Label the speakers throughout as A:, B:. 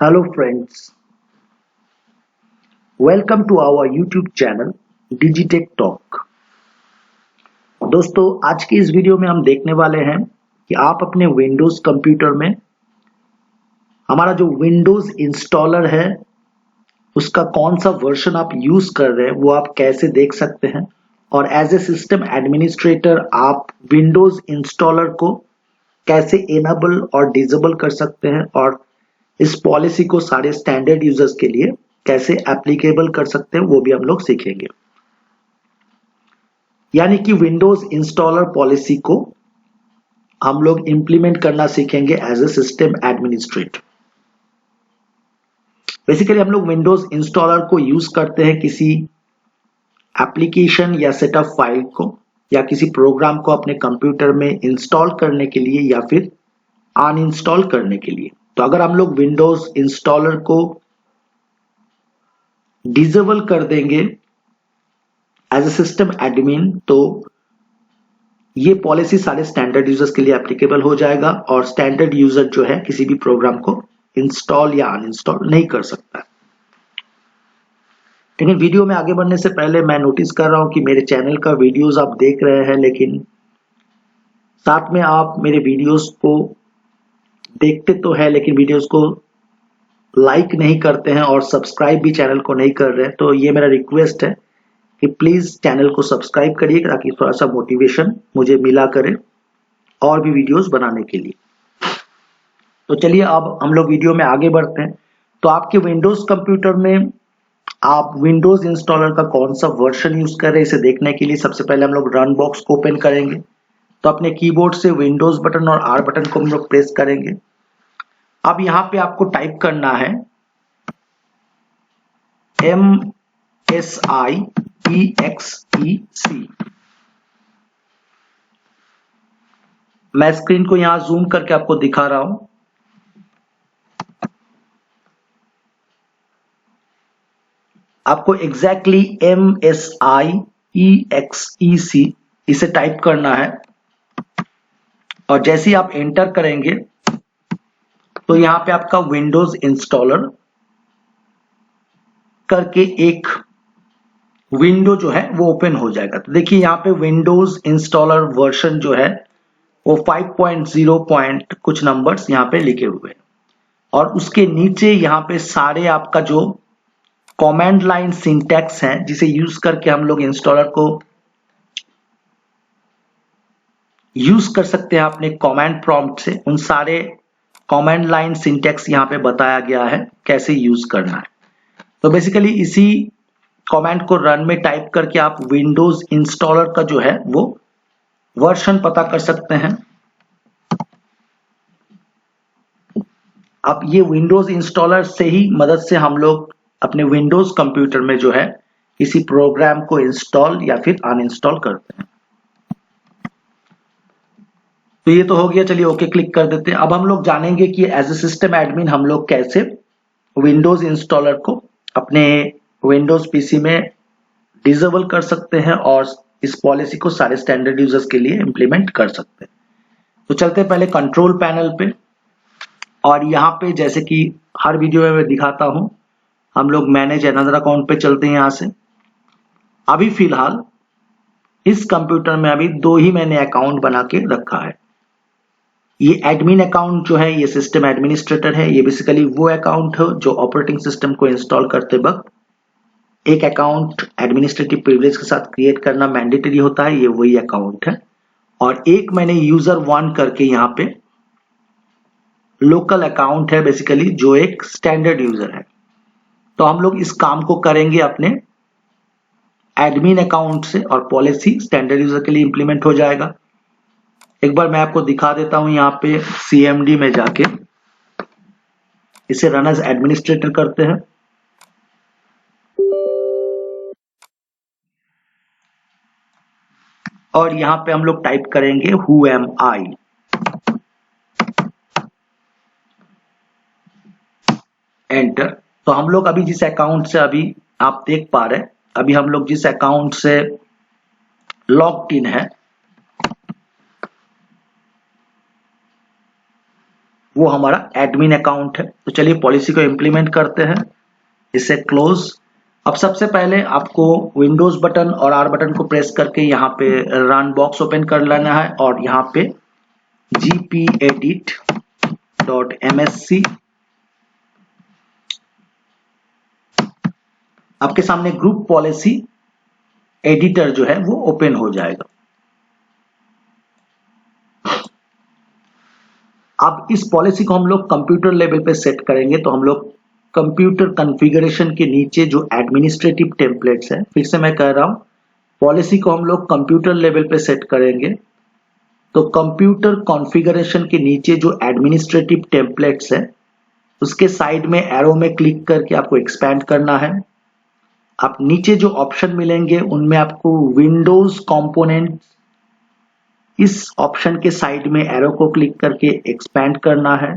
A: Hello friends, welcome to our YouTube channel Digitech Talk। दोस्तों आज की इस वीडियो में हम देखने वाले हैं कि आप अपने विंडोज कंप्यूटर में हमारा जो विंडोज इंस्टॉलर है उसका कौन सा वर्जन आप यूज कर रहे हैं वो आप कैसे देख सकते हैं और एज ए सिस्टम एडमिनिस्ट्रेटर आप विंडोज इंस्टॉलर को कैसे इनेबल और डिसेबल कर सकते हैं और इस पॉलिसी को सारे स्टैंडर्ड यूजर्स के लिए कैसे एप्लीकेबल कर सकते हैं वो भी हम लोग सीखेंगे। यानी कि विंडोज इंस्टॉलर पॉलिसी को हम लोग इंप्लीमेंट करना सीखेंगे as a system administrator. Basically हम लोग विंडोज इंस्टॉलर को यूज करते हैं किसी एप्लीकेशन या सेटअप फाइल को या किसी प्रोग्राम को अपने कंप्यूटर में इंस्टॉल करने के लिए या फिर अनइंस्टॉल करने के लिए। तो अगर हम लोग विंडोज इंस्टॉलर को डिसेबल कर देंगे एज ए सिस्टम एडमिन तो ये पॉलिसी सारे स्टैंडर्ड यूजर्स के लिए एप्लीकेबल हो जाएगा और स्टैंडर्ड यूजर जो है किसी भी प्रोग्राम को इंस्टॉल या अनइंस्टॉल नहीं कर सकता। लेकिन वीडियो में आगे बढ़ने से पहले मैं नोटिस कर रहा हूं कि मेरे चैनल का वीडियोस आप देख रहे हैं लेकिन साथ में आप मेरे वीडियोस को देखते तो है लेकिन वीडियोस को लाइक नहीं करते हैं और सब्सक्राइब भी चैनल को नहीं कर रहे हैं। तो ये मेरा रिक्वेस्ट है कि प्लीज चैनल को सब्सक्राइब करिए ताकि थोड़ा सा मोटिवेशन मुझे मिला करे और भी वीडियोस बनाने के लिए। तो चलिए अब हम लोग वीडियो में आगे बढ़ते हैं। तो आपके विंडोज कंप्यूटर में आप विंडोज इंस्टॉलर का कौन सा वर्जन यूज कर रहे हैं इसे देखने के लिए सबसे पहले हम लोग रन बॉक्स को ओपन करेंगे। तो अपने कीबोर्ड से विंडोज बटन और आर बटन को हम लोग प्रेस करेंगे। अब यहाँ पे आपको टाइप करना है MSIEXEC। मैं स्क्रीन को यहां जूम करके आपको दिखा रहा हूं। आपको एग्जैक्टली MSIEXEC इसे टाइप करना है और जैसे ही आप एंटर करेंगे तो यहां पे आपका विंडोज इंस्टॉलर करके एक विंडो जो है वो ओपन हो जाएगा। तो देखिए यहाँ पे विंडोज इंस्टॉलर वर्जन जो है वो 5.0 पॉइंट कुछ नंबर्स यहाँ पे लिखे हुए हैं और उसके नीचे यहाँ पे सारे आपका जो कमांड लाइन सिंटैक्स है जिसे यूज करके हम लोग इंस्टॉलर को यूज कर सकते हैं अपने कमांड प्रॉम्प्ट से, उन सारे कमांड लाइन सिंटैक्स यहाँ पे बताया गया है कैसे यूज करना है। तो बेसिकली इसी कमांड को रन में टाइप करके आप विंडोज इंस्टॉलर का जो है वो वर्जन पता कर सकते हैं। अब ये विंडोज इंस्टॉलर से ही मदद से हम लोग अपने विंडोज कंप्यूटर में जो है किसी प्रोग्राम को इंस्टॉल या फिर अनइंस्टॉल करते हैं। तो ये तो हो गया, चलिए ओके क्लिक कर देते हैं। अब हम लोग जानेंगे कि एज ए सिस्टम एडमिन हम लोग कैसे विंडोज इंस्टॉलर को अपने विंडोज पीसी में डिसेबल कर सकते हैं और इस पॉलिसी को सारे स्टैंडर्ड यूजर्स के लिए इंप्लीमेंट कर सकते हैं। तो चलते हैं पहले कंट्रोल पैनल पे और यहाँ पे जैसे कि हर वीडियो में मैं दिखाता हूं हम लोग मैनेज अनदर अकाउंट पे चलते हैं। यहाँ से अभी फिलहाल इस कंप्यूटर में अभी 2 ही मैंने अकाउंट बना के रखा है। ये एडमिन अकाउंट जो है ये सिस्टम एडमिनिस्ट्रेटर है। ये बेसिकली वो अकाउंट है जो ऑपरेटिंग सिस्टम को इंस्टॉल करते वक्त एक अकाउंट एडमिनिस्ट्रेटिव प्रिविलेज के साथ क्रिएट करना मैंडेटरी होता है, ये वही अकाउंट है। और एक मैंने यूजर 1 करके यहाँ पे लोकल अकाउंट है बेसिकली जो एक स्टैंडर्ड यूजर है। तो हम लोग इस काम को करेंगे अपने एडमिन अकाउंट से और पॉलिसी स्टैंडर्ड यूजर के लिए इंप्लीमेंट हो जाएगा। एक बार मैं आपको दिखा देता हूं यहाँ पे CMD में जाके इसे रन एज एडमिनिस्ट्रेटर करते हैं। और यहाँ पे हम लोग टाइप करेंगे हु एम आई। एंटर। तो हम लोग अभी जिस अकाउंट से अभी आप देख पा रहे हैं अभी हम लोग जिस अकाउंट से लॉग्ड इन है वो हमारा एडमिन अकाउंट है। तो चलिए पॉलिसी को इम्प्लीमेंट करते हैं, इसे क्लोज। अब सबसे पहले आपको विंडोज बटन और आर बटन को प्रेस करके यहाँ पे रन बॉक्स ओपन कर लेना है और यहाँ पे gpedit.msc आपके सामने ग्रुप पॉलिसी एडिटर जो है वो ओपन हो जाएगा। अब इस पॉलिसी को हम लोग कंप्यूटर लेवल पे सेट करेंगे, तो हम लोग कंप्यूटर कॉन्फ़िगरेशन के नीचे जो एडमिनिस्ट्रेटिव टेम्पलेट्स है, फिर से मैं कह रहा हूं, पॉलिसी को हम लोग कंप्यूटर लेवल पे सेट करेंगे, तो कंप्यूटर कॉन्फ़िगरेशन के नीचे जो एडमिनिस्ट्रेटिव टेम्पलेट्स है उसके साइड में एरो में क्लिक करके आपको एक्सपैंड करना है। आप नीचे जो ऑप्शन मिलेंगे उनमें आपको विंडोज कंपोनेंट, इस ऑप्शन के साइड में एरो को क्लिक करके एक्सपैंड करना है।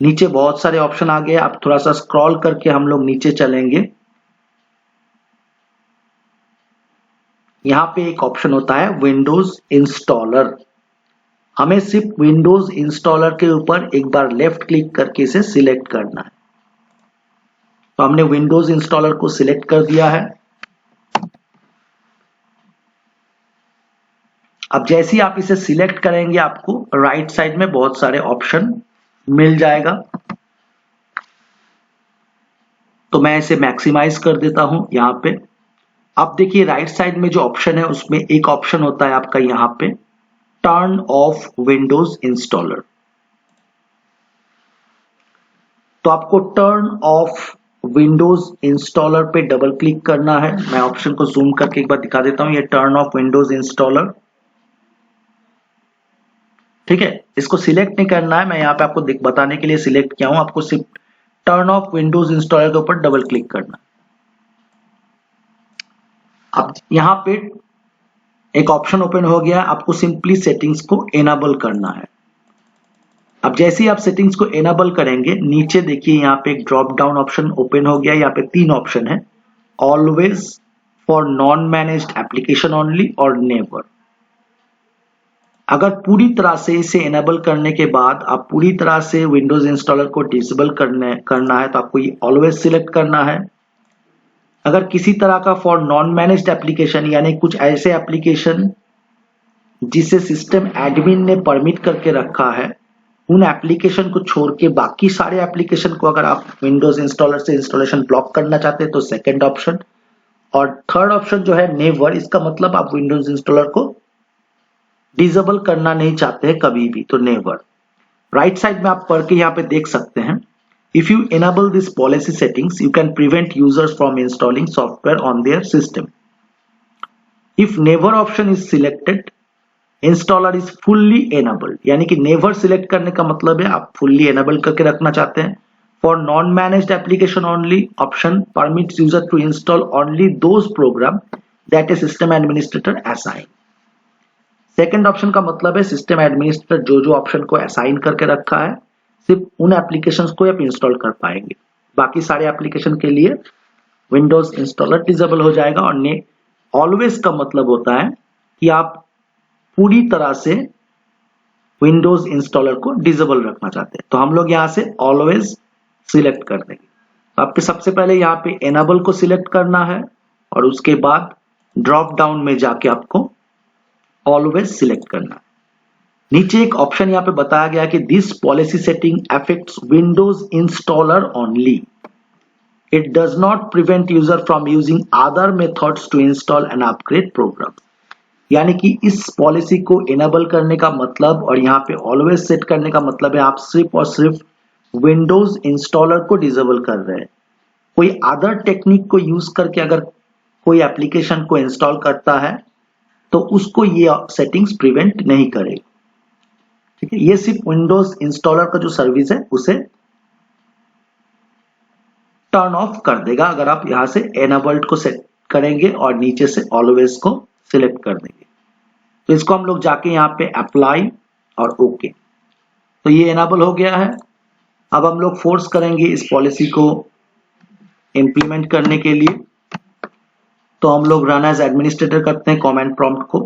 A: नीचे बहुत सारे ऑप्शन आ गए, आप थोड़ा सा स्क्रॉल करके हम लोग नीचे चलेंगे। यहां पे एक ऑप्शन होता है विंडोज इंस्टॉलर, हमें सिर्फ विंडोज इंस्टॉलर के ऊपर एक बार लेफ्ट क्लिक करके इसे सिलेक्ट करना है। तो हमने विंडोज इंस्टॉलर को सिलेक्ट कर दिया है। अब जैसे ही आप इसे सिलेक्ट करेंगे आपको राइट साइड में बहुत सारे ऑप्शन मिल जाएगा, तो मैं इसे मैक्सिमाइज कर देता हूं यहां पे। अब देखिए राइट साइड में जो ऑप्शन है उसमें एक ऑप्शन होता है आपका यहां पे टर्न ऑफ विंडोज इंस्टॉलर। तो आपको टर्न ऑफ विंडोज इंस्टॉलर पे डबल क्लिक करना है। मैं ऑप्शन को जूम करके एक बार दिखा देता हूं, ये टर्न ऑफ विंडोज इंस्टॉलर, ठीक है। इसको सिलेक्ट नहीं करना है, मैं यहाँ पे आपको बताने के लिए सिलेक्ट किया हूं। आपको सिर्फ टर्न ऑफ विंडोज इंस्टॉलर के ऊपर डबल क्लिक करना। अब यहाँ पे एक ऑप्शन ओपन हो गया, आपको सिंपली सेटिंग्स को एनेबल करना है। अब जैसे ही आप सेटिंग्स को एनेबल करेंगे, नीचे देखिए यहाँ पे एक ड्रॉप डाउन ऑप्शन ओपन हो गया। यहाँ पे 3 ऑप्शन है, always, for non managed application only और नेवर। अगर पूरी तरह से इसे एनेबल करने के बाद आप पूरी तरह से विंडोज इंस्टॉलर को डिसेबल करना है तो आपको ये ऑलवेज सिलेक्ट करना है। अगर किसी तरह का फॉर नॉन मैनेज्ड एप्लीकेशन, यानी कुछ ऐसे एप्लीकेशन जिसे सिस्टम एडमिन ने परमिट करके रखा है, उन एप्लीकेशन को छोड़ के बाकी सारे एप्लीकेशन को अगर आप विंडोज इंस्टॉलर से इंस्टॉलेशन ब्लॉक करना चाहते हैं तो सेकंड ऑप्शन, और थर्ड ऑप्शन जो है नेवर, इसका मतलब आप विंडोज इंस्टॉलर को डिसेबल करना नहीं चाहते हैं कभी भी, तो नेवर। राइट साइड में आप पढ़ के यहाँ पे देख सकते हैं, if you enable this policy settings you can prevent users from installing software on their system. If never option is selected, installer is fully enabled, यानी कि never select करने का मतलब है आप fully enable करके रखना चाहते हैं। For non managed application only option permits user to install only those program that a system administrator assign. Second option का मतलब है सिस्टम एडमिनिस्ट्रेटर जो ऑप्शन को असाइन करके रखा है सिर्फ उन एप्लीकेशंस को आप इंस्टॉल कर पाएंगे, बाकी सारे एप्लीकेशन के लिए विंडोज इंस्टॉलर डिसेबल हो जाएगा। और ऑलवेज का मतलब होता है कि आप पूरी तरह से विंडोज इंस्टॉलर को डिसेबल रखना चाहते हैं, तो हम लोग यहाँ से ऑलवेज सिलेक्ट कर देंगे। तो आपके सबसे पहले यहाँ पे एनेबल को सिलेक्ट करना है और उसके बाद ड्रॉप डाउन में जाके आपको ऑलवेज सिलेक्ट करना है। नीचे एक ऑप्शन यहाँ पे बताया गया कि this policy setting affects Windows installer only, it does not prevent user from using other methods to install and upgrade program. यानी कि इस पॉलिसी को इनेबल करने का मतलब और यहाँ पे ऑलवेज सेट करने का मतलब है आप सिर्फ और सिर्फ विंडोज इंस्टॉलर को डिसेबल कर रहे हैं। कोई अदर टेक्निक को यूज करके अगर कोई एप्लीकेशन को इंस्टॉल करता है तो उसको ये सेटिंग्स प्रिवेंट नहीं करेगा, ठीक है। ये सिर्फ विंडोज इंस्टॉलर का जो सर्विस है उसे टर्न ऑफ कर देगा अगर आप यहां से एनेबल्ड को सेट करेंगे और नीचे से ऑलवेज को सिलेक्ट कर देंगे। तो इसको हम लोग जाके यहाँ पे अप्लाई और ओके, तो ये एनेबल हो गया है। अब हम लोग फोर्स करेंगे इस पॉलिसी को इंप्लीमेंट करने के लिए, तो हम लोग रन एज एडमिनिस्ट्रेटर करते हैं कमांड प्रॉम्प्ट को।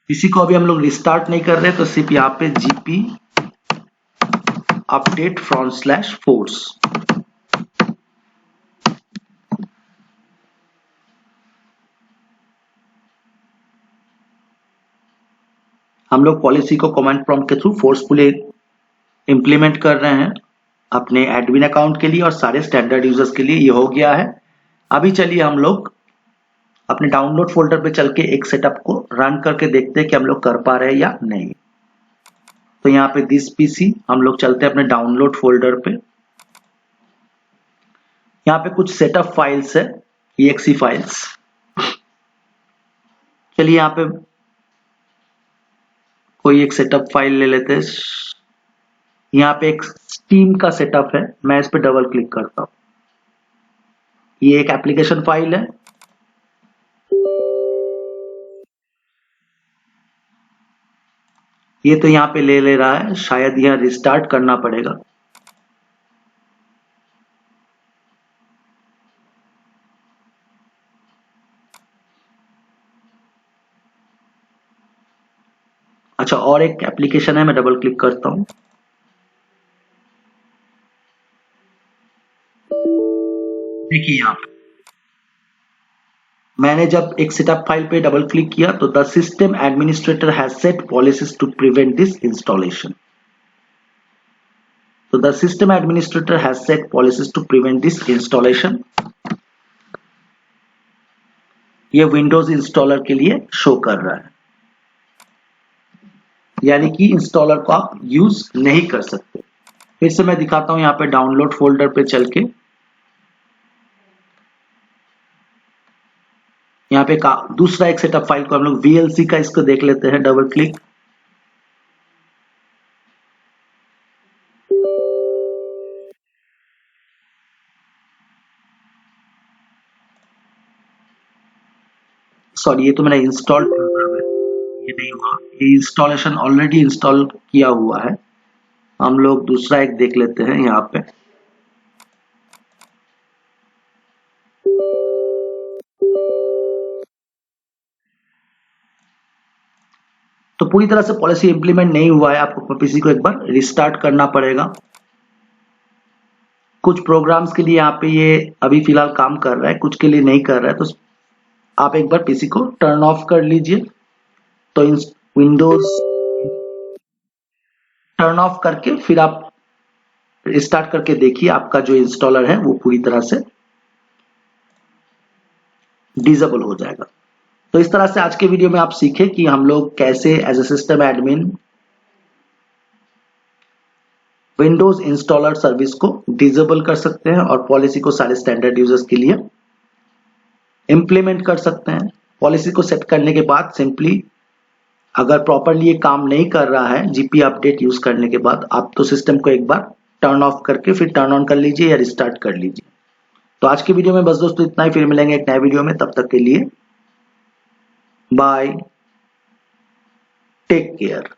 A: इसी को अभी हम लोग रिस्टार्ट नहीं कर रहे, तो सिर्फ यहाँ पे जीपी अपडेट /force। हम लोग पॉलिसी को कमांड प्रॉम्प्ट के थ्रू फोर्सफुली इंप्लीमेंट कर रहे हैं अपने एडमिन अकाउंट के लिए और सारे स्टैंडर्ड यूजर्स के लिए। ये हो गया है। अभी चलिए हम लोग अपने डाउनलोड फोल्डर पे चल के एक सेटअप को रन करके देखते हैं कि हम लोग कर पा रहे हैं या नहीं। तो यहाँ पे दिस पीसी हम लोग चलते हैं अपने डाउनलोड फोल्डर पे। यहाँ पे कुछ सेटअप फाइल्स है, exe फाइल्स। चलिए यहाँ पे कोई एक सेटअप फाइल ले लेते हैं। यहाँ पे एक स्टीम का सेटअप है, मैं इस पे डबल क्लिक करता हूँ। ये एक एप्लीकेशन फाइल है। ये तो यहाँ पे ले रहा है, शायद यहाँ रिस्टार्ट करना पड़ेगा। अच्छा, और एक एप्लीकेशन है, मैं डबल क्लिक करता हूँ। देखिए यहाँ पे मैंने जब एक सेटअप फाइल पे डबल क्लिक किया तो the system administrator has set policies to prevent this installation. तो the system administrator has set policies to prevent this installation. ये विंडोज इंस्टॉलर के लिए शो कर रहा है, यानी कि इंस्टॉलर को आप यूज नहीं कर सकते। फिर से मैं दिखाता हूं, यहाँ पे डाउनलोड फोल्डर पे चल के यहाँ पे दूसरा एक सेटअप फाइल को हम लोग VLC का इसको देख लेते हैं, डबल क्लिक। सॉरी, ये तो मैंने इंस्टॉल ये नहीं हुआ, ये इंस्टॉलेशन ऑलरेडी इंस्टॉल किया हुआ है। हम लोग दूसरा एक देख लेते हैं यहाँ पे। तो पूरी तरह से पॉलिसी इंप्लीमेंट नहीं हुआ है, आपको पीसी को एक बार रिस्टार्ट करना पड़ेगा। कुछ प्रोग्राम्स के लिए यहाँ पे ये अभी फिलहाल काम कर रहा है, कुछ के लिए नहीं कर रहा है। तो आप एक बार पीसी को टर्न ऑफ कर लीजिए। तो विंडोज टर्न ऑफ करके फिर आप रिस्टार्ट करके देखिए, आपका जो इंस्टॉलर है वो पूरी तरह से डिसेबल हो जाएगा। तो इस तरह से आज के वीडियो में आप सीखे कि हम लोग कैसे as a system admin Windows installer service को डिसेबल कर सकते हैं और पॉलिसी को सारे स्टैंडर्ड यूजर्स के लिए इंप्लीमेंट कर सकते हैं। पॉलिसी को सेट करने के बाद सिंपली अगर प्रॉपरली ये काम नहीं कर रहा है जीपी अपडेट यूज करने के बाद, आप तो सिस्टम को एक बार टर्न ऑफ करके फिर टर्न ऑन कर लीजिए या रिस्टार्ट कर लीजिए। तो आज की वीडियो में बस दोस्तों इतना ही, फिर मिलेंगे एक नए वीडियो में। तब तक के लिए बाय, टेक केयर।